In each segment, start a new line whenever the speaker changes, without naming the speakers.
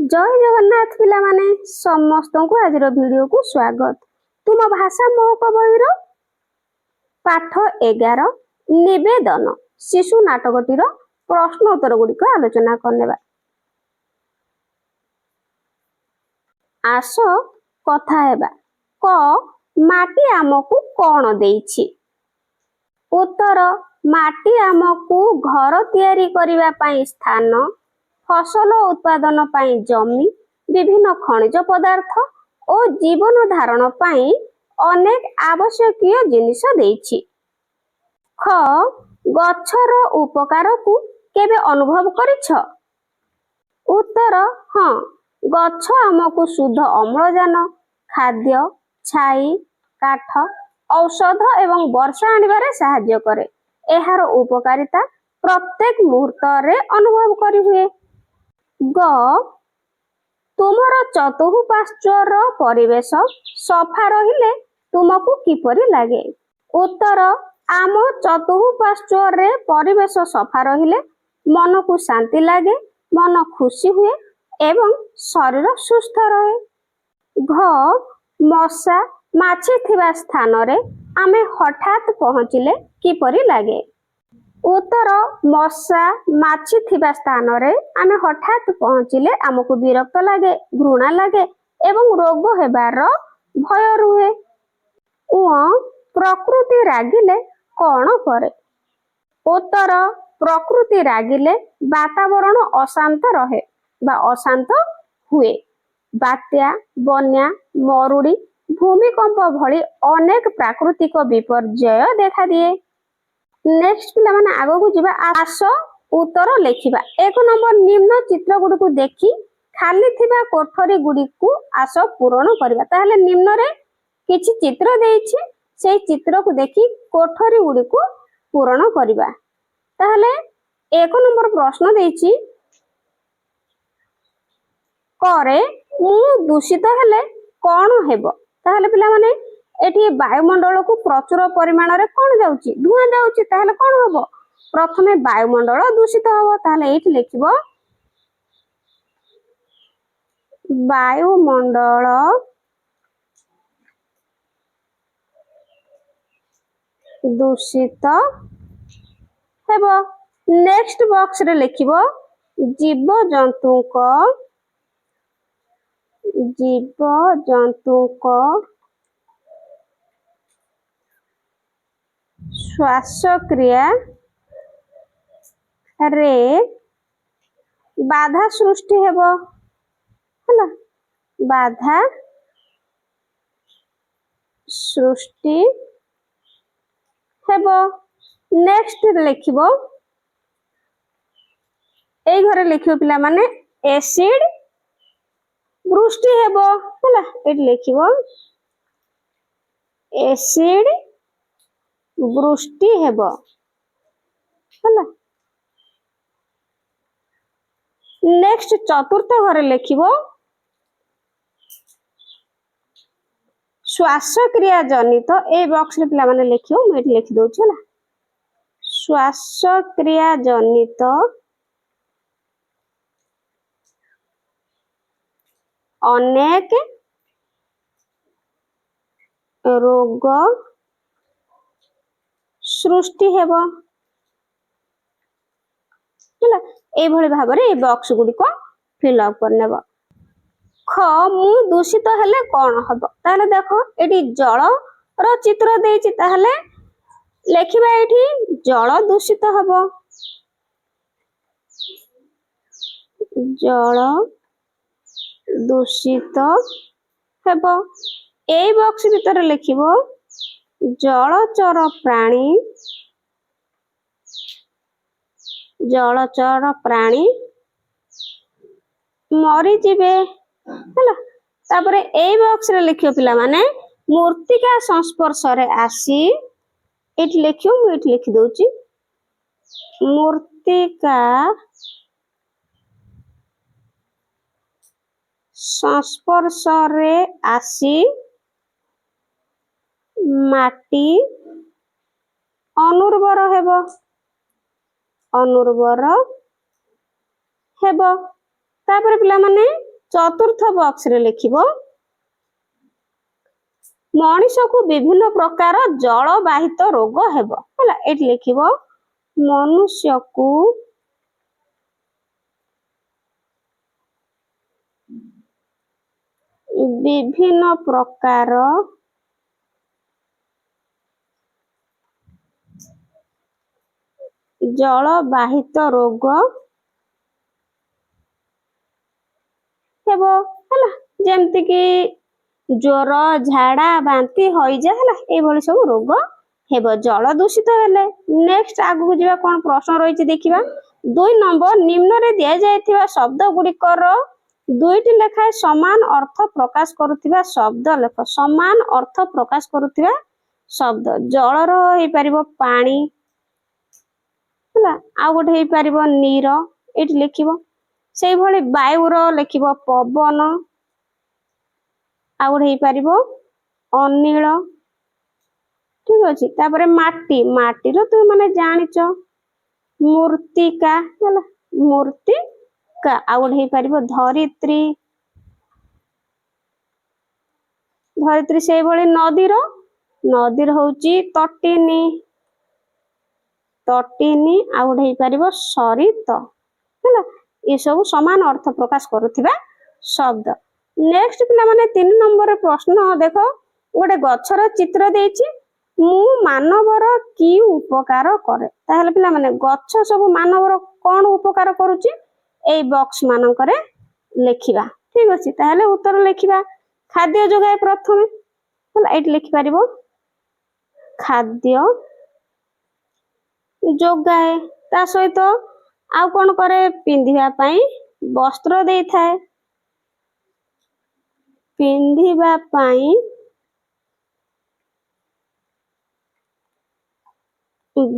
जय जगन्नाथ पिला माने समस्त को आज वीडियो को स्वागत। तुम भाषा महक बहिर पाठ 11 निवेदन शिशु नाटकटीर प्रश्न उत्तर गुड़िक आलोचना करने। आस कथा हेबा। क माटी आमको कौन देइछि? उत्तर माटी आमको घर तैयारी करिवा पाई स्थान, फसल उत्पादन पाई जमी, विभिन्न खनिज पदार्थ और जीवन धारण पाई अनेक आवश्यकीय जिनिस देइछि। ख गछर उपकार को केबे अनुभव करिछ? उत्तर हाँ, गछ आमको शुद्ध अम्लजान, खाद्य, छाई, काठ, औषध एवं वर्षा आनिबारे साहाय्य करे। एहार उपकारिता प्रत्येक मुहूर्त रे अनुभव करि हुए। ग तुमर चतुःपार्श्वर परिवेश सफा रहिले तुमको किपरि लागे? उत्तर आम चतुःपार्श्वर रे परिवेश सफा रहिले मन को शांति लागे, मन खुशी हुए एवं शरीर सुस्थ रहे। घ मशा माछी थिबा स्थान रे आमे हठात पहुँचिले किपरि लागे? उत्तर मशा माछी थिबा स्थान रे आमे हठात पहुँचिले आमको विरक्त लागे, घृणा लागे एवं रोग हेबार भय रुहे। प्रकृति रागिले कौन करे? उत्तर प्रकृति रागिले वातावरण अशांत रहे बा अशांत हुए। बात्या, बन्या, मरुड़ी, भूमिकंप भली अनेक प्राकृतिक विपर्यय देखा दिए। नेक्स्ट पिला माने आगो को जिबा। आस उत्तर लेखिबा। 1 नंबर निम्न चित्र गुडी को देखि खाली थिबा कोठरी गुडी को आस पूर्ण करबा। ताहले निम्न रे किछि चित्र देइछि, सेही चित्र को देखि कोठरी गुडी को पूर्ण करबा। ताहले 1 नंबर प्रश्न देइछि, करे मु दूषित हेले कोन हेबो? ताहले पिला माने एठी वायुमंडल को प्रचुर परिमाण रे कोन जाउची? धुआं जाउची। ताहले कोन हबो? प्रथमे वायुमंडल दूषित हबो। ताहले एठी लिखिबो वायुमंडल दूषित हेबो। नेक्स्ट बॉक्स रे लिखिबो जीव जंतु श्वासक्रिया रे बाधा सृष्टि हेबो। हला बाधा सृष्टि हेबो। नेक्स्ट लिखिबो एई घरे लिखिबो पिला माने एसिड वृष्टि हेबो। हला एठी लिखिबो एसिड वृष्टि हेबो। हला नेक्स्ट चतुर्थ घरे लिखिबो श्वासक्रिया जनित। ए बॉक्स रे पिला माने लिखियो, मैं एठी लिखि दउछु। हला श्वासक्रिया जनित अनेक रोग सृष्टि हेबो। हला ए भली भाबरे ए बॉक्स गुडी को फिल अप करनेबो। ख मु दूषित हेले कोन हबो? ताहले देखो एठी जल रो चित्र देइछि। ताहले लेखिबा एठी जल दूषित हबो। जल दूषित हेबो। ए बॉक्स भीतर लिखिबो जलचर प्राणी मरी जिवे। हला तापरे ए बॉक्स रे लिखियो पिला माने मूर्तिका संस्पर्श रे आसी। एठी लिखियो, मु एठी लिखि दउची मूर्तिका संस्पर्श रे आसी माटी अनुर्वर हेबो। अनुर्वर हेबो। तापरे पिला माने चतुर्थ बॉक्स रे लिखिबो मनुष्य को विभिन्न प्रकार जलवाहित रोग हेबो हला एठी लिखिबो मनुष्य को विभिन्न प्रकार जलवाहित रोग हेबो हला जेमति कि ज्वर झाड़ा बांती होइजा हला ए भली सब रोग हेबो जल दूषित हेले। नेक्स्ट आगु जिबा कोन प्रश्न रहिछि देखिबा 2 नंबर निम्न रे दिया जायथिबा शब्द गुडिकर दुईटी लेखा समान अर्थ प्रकाश करुथिबा शब्द लेख समान अर्थ प्रकाश करुथिबा शब्द जलर हे परिबो पानी हला आ गोटे हे परिबो नीर एठी लिखिबो सेई भली वायुर लिखिबो पवन आ गोटे हे परिबो अनिल ठीक अछि तापरे माटी माटी रो तू माने जानिचो मूर्तिका हला मूर्तिका आ गोटे हे परिबो धरित्री धरित्री सेई भली नदीर होउची तटिनी तटिनी आ गोटे हे परिबो सरित हला ये सब समान अर्थ प्रकाश करुथिबा शब्द। नेक्स्ट पिला माने 3 नंबर प्रश्न देखो गोटे गछर चित्र देछि मु मानवर की उपकार करे ताहले पिला माने गछ सब मानवर कोन उपकार करूची ए बॉक्स मानकरे लेखिबा ठीक अछि ताहले उत्तर लेखिबा खाद्य जोगाए प्रथमे हला एठी लिखि परिबो खाद्य जोगाए ता सहित आउ कोन करे पिंधिबा पई वस्त्र देई थाए पिंधिबा पई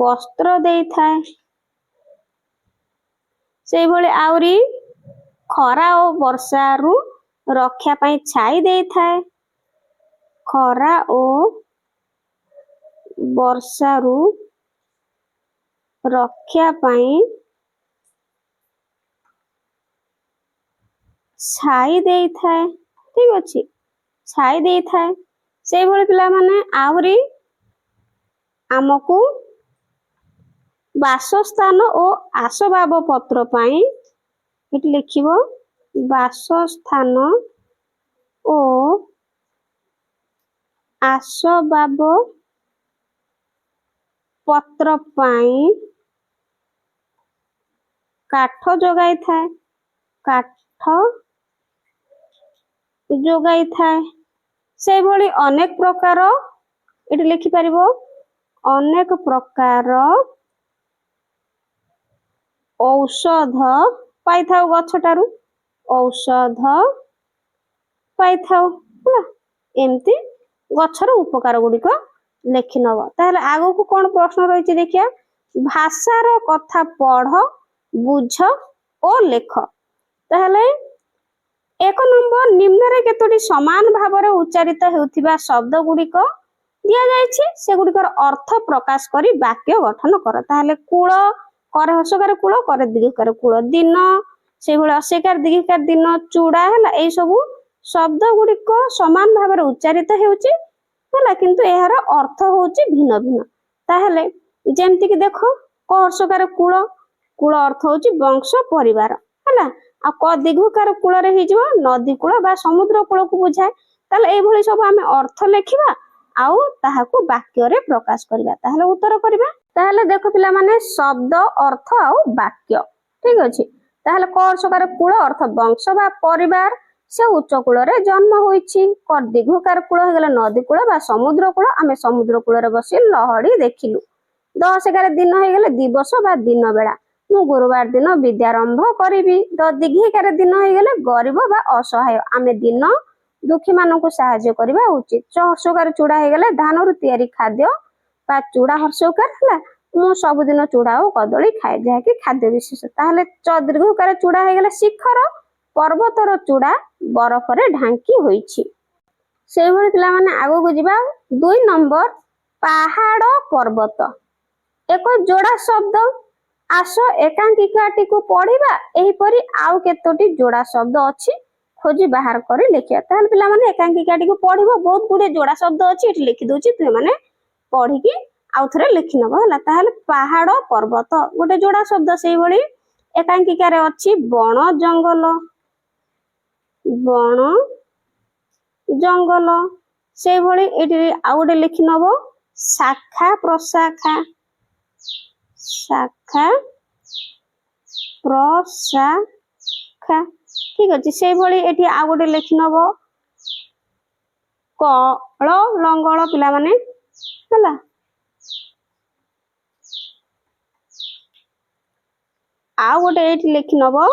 वस्त्र देई थाए सेई भली आउरी खरा ओ वर्षा रु रक्षा पई छाई देई थाए खरा ओ वर्षा रु रक्षा पई छाई देई थाए ठीक अछि छाई देई थाए सेई भली पिला माने आउरी आमको बासस्थान ओ आसबाब पत्र पई एठी लिखिबो बासस्थान ओ आसबाब पत्र पई काठ जोगाई थाए काठ जोगाई थाए सेई भली अनेक प्रकार एठी लिखि परिबो अनेक प्रकार औषध पाई थाउ गछटारू औषध पाई थाउ हला एमती गछर उपकार गुडी को लेखि नबो ताहले आगो को कोन प्रश्न रहिछि देखिया भाषार कथा पढ़ बुझ ओ लेख ताहले 1 नंबर निम्न रे केतोटी समान भाबरे उच्चारित हेउथिबा शब्द गुडी को दिया जायछि से गुडी कर अर्थ प्रकाश करी वाक्य गठन कर ताहले कूल कर हसकार कूल कर दीर्घकार कूल दिन से भली असेकार दीर्घकार दिन चूड़ा हला ए सब शब्द गुडी को समान भाबरे उच्चारित हेउछि हला किंतु एहार अर्थ होउछि भिन्न भिन्न ताहले जेमति कि देखो क हसकार कूल कूल अर्थ होउछि वंश परिवार हला आ क दीर्घकार कूल रे हि जबो नदी कूल बा समुद्र कूल को बुझाय ताले ए भली सब हमें अर्थ लेखिबा आउ ताहाकू वाक्य रे प्रकाश करिबा ताहले उत्तर करिबा ताहले देखो पिला माने शब्द अर्थ आउ वाक्य ठीक अछि ताहले क हसकार कूल अर्थ वंश बा परिवार से उच्च कूल रे जन्म होइछि क दीर्घकार कूल हे गेले नदी कूल बा समुद्र कूल आमे समुद्र कूल रे बसी लहड़ी देखिलु 10 11 दिन हे गेले दिवस बा दिन बेला मु गुरुवार दिन विद्यारंभ करिबी दीर्घकार दिन हे गेले गरीब बा असहाय आमे दिन दुखी मानन को सहायता करबा उचित हर्षकार चूड़ा हे गेले धान रु तयारी खाद्य बा चूड़ा हर्षकार हला मु सब दिन चूड़ा ओ कदली खाए जे कि खाद्य विशेष ताहले दीर्घकार चूड़ा हे गेले शिखर पर्वतर चूड़ा बरफ रे ढांकी होईछि सेई भली पिला माने आगो को जिबा 2 नंबर पहाड़ पर्वत एक जोड़ा शब्द आस एकांकिकाटी को पढ़िबा एही परी आउ केतोटी जोड़ा शब्द अछि खोजी बाहर कर लिखिया ताहले पिला माने एकांकिकाटी को पढ़िबो बहुत गुडे जोड़ा शब्द अछि एठी लिखि दोछि तुय माने पढ़ी की आउ थरे लिखि नबो हला ताहले पहाड़ पर्वत गोटे जोड़ा शब्द सेही भली एकांकिका रे अछि बण जंगल बण जंगल सेही भली एठी आउ गोटे लिखि नबो शाखा प्रशाखा शाखा प्रशाखा ठीक अछि सेही भली एठी आ गोटे लिखि नबो कळ लंगळ पिला माने हला आ गोटे एठी लिखि नबो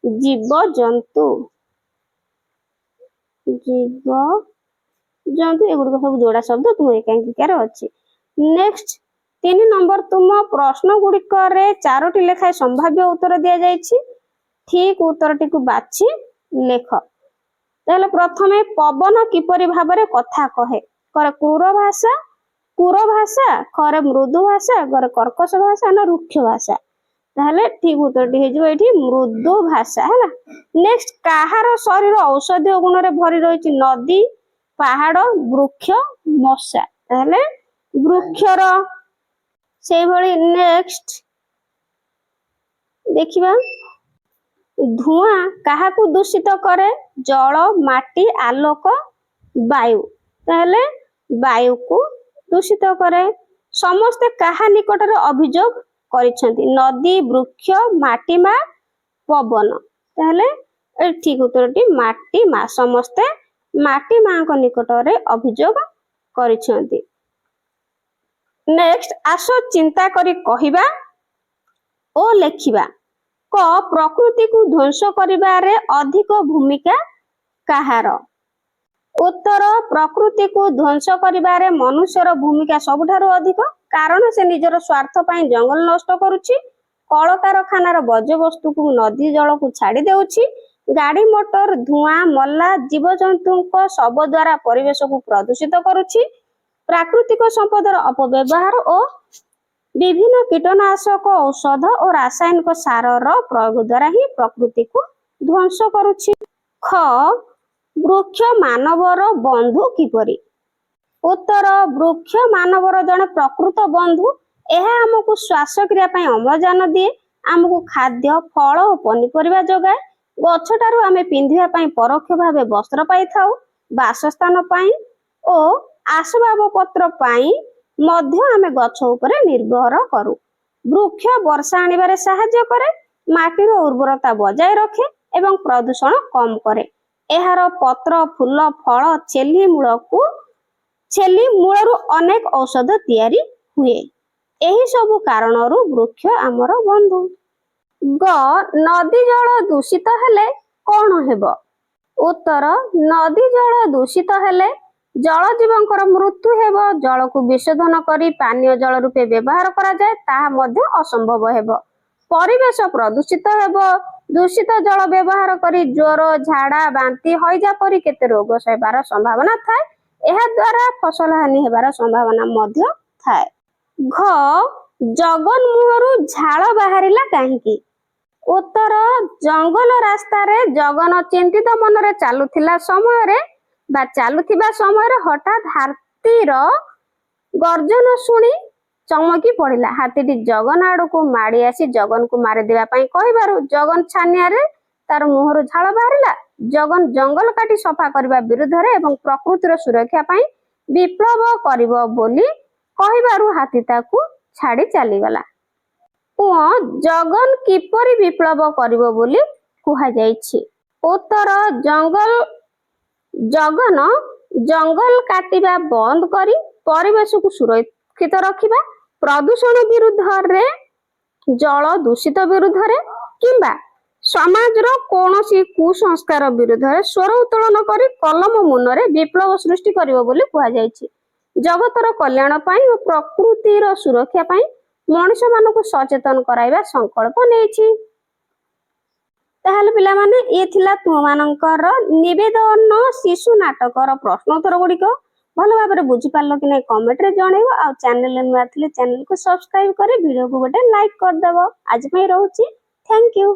जीव जंतु एगुड़ सब जोड़ा शब्द तुम एकांकिकार अच्छी। नेक्स्ट 3 नंबर तुम प्रश्न गुड़िक चारोटी लेखाएं संभाव्य उत्तर दि जाइछि ठीक उत्तर टी बाछि लेख ताहले प्रथमे पवन किपरि भाबरे कथा कहे करे क्रूर भाषा करे मृदु भाषा करे कर्कश भाषा ना रुक्ष भाषा ताहले ठीक उत्तर टी हेजो एठी मृदु भाषा हैला। नेक्स्ट काहार शरीर औषधीय गुण रे भरी रहिछि नदी पहाड़ वृक्ष मशा ताहले वृक्षर सेही भली। नेक्स्ट देखिबा धुआं काहाकू दूषित करे जल माटी आलोक वायु ताहले वायु को दूषित करे समस्त काहा निकट रे अभियोग करिसेंती नदी वृक्ष माटी मा पवन ताहले ए ठीक उत्तरटी माटी मा समस्त माटी मां को निकट रे अभियोग करिसेंती। नेक्स्ट आसो चिंता करी कहिबा ओ लेखिबा क प्रकृति को ध्वंस करिबारे अधिक भूमिका काहार उत्तर प्रकृति को ध्वंस करिबारे मनुष्यर भूमिका सबठारु अधिक कारण से निजर स्वार्थ पई जंगल नष्ट करूछि कल कारखानार वर्ज्य वस्तु को नदी जल को छाड़ी देउछि गाड़ी मोटर धुआं मल्ला जीव जंतु को सब द्वारा परिवेश को प्रदूषित करूछि प्राकृतिक संपदर अपव्यवहार और विभिन्न कीटनाशक औषध और रासायनिक सारर प्रयोग द्वारा ही प्रकृति को ध्वंस करूछि। ख वृक्ष मानवर बंधु किपरि उत्तर वृक्ष मानवर जने प्रकृत बंधु एहा हमकु श्वास क्रिया पई अम्लजान दिए हमकु खाद्य फल और पनिपरिबा जोगाए गछटारु आमे पिंधिया पई परोक्ष भावे वस्त्र पाई थाउ बासस्थान पई ओ आसबाब पत्र पई मध्य आमे गछ उपरे निर्भर करू वृक्ष वर्षा आनिबारे सहायता करे माटीर उर्वरता बजाय रखे एवं प्रदूषण कम करे एहार पत्र फूल फल छेली मूलरू अनेक औषध तैयारी हुए एही सब कारणरू वृक्ष आमर बंधु। ग नदी जल दूषित हेले कौन हेबो उत्तर नदी जल दूषित हेले जल जीवंकर मृत्यु हेबो जल को विशोधन करी पानीय जल रूपे व्यवहार करा जाए ताहा मध्ये असंभव हेबो परिवेश प्रदूषित हेबो दूषित जल व्यवहार करी ज्वर झाड़ा बांती हईजा परी केते रोग सहेबार संभावना थाए एहा द्वारा फसल हानि हेबार संभावना मध्ये थाए। घ जगन मुहरु झाड़ बाहरिला काहेकि उत्तर जंगल रास्ता रे जगन चिंतित मन रे चालुथिला समय रे बा चालुथिबा समय रे हठात हाथीर गर्जन सुनी चमकी पड़िला हाथीटी जगन आड़ को माड़ी आसी जगन को मारी देवा पई कहिबारु जगन छानिया रे तार मुहरु झाड़ बाहरिला जगन जंगल काटी सफा करबा विरुद्ध रे एवं प्रकृतिर सुरक्षा पई विप्लव करिवो बोली कहिबारु हाथी ताकू छाड़ी चली गला जगन किपरि विप्लव करिवो बोली कुहा जाईछि उत्तर जगन जंगल काटिबा बंद करी परिवेश को सुरक्षित रखिबा प्रदूषण विरुद्ध रे जल दूषित विरुद्ध रे किंबा समाज रो कोनोसी कुसंस्कार विरुद्ध रे स्वर उत्तोलन करी कलम मुनरे विप्लव सृष्टि करिवो बोली कुहा जाईछि जगतर कल्याण पई और प्रकृतिर सुरक्षा पई मनुष्य मानकु सचेतन कराइबा संकल्प नेछि। ताहले पिला माने ए थिला तुम मानकर निवेदन शिशु नाटकर प्रश्न उत्तर गुड़िक भल भाव बुझी पार्ल कि नहीं कमेंट रे जणैबो आ चैनल नुआ थिले चैनल को सब्सक्राइब करे वीडियो को गोटे लाइक कर देबो आज पई रहउची थैंक यू।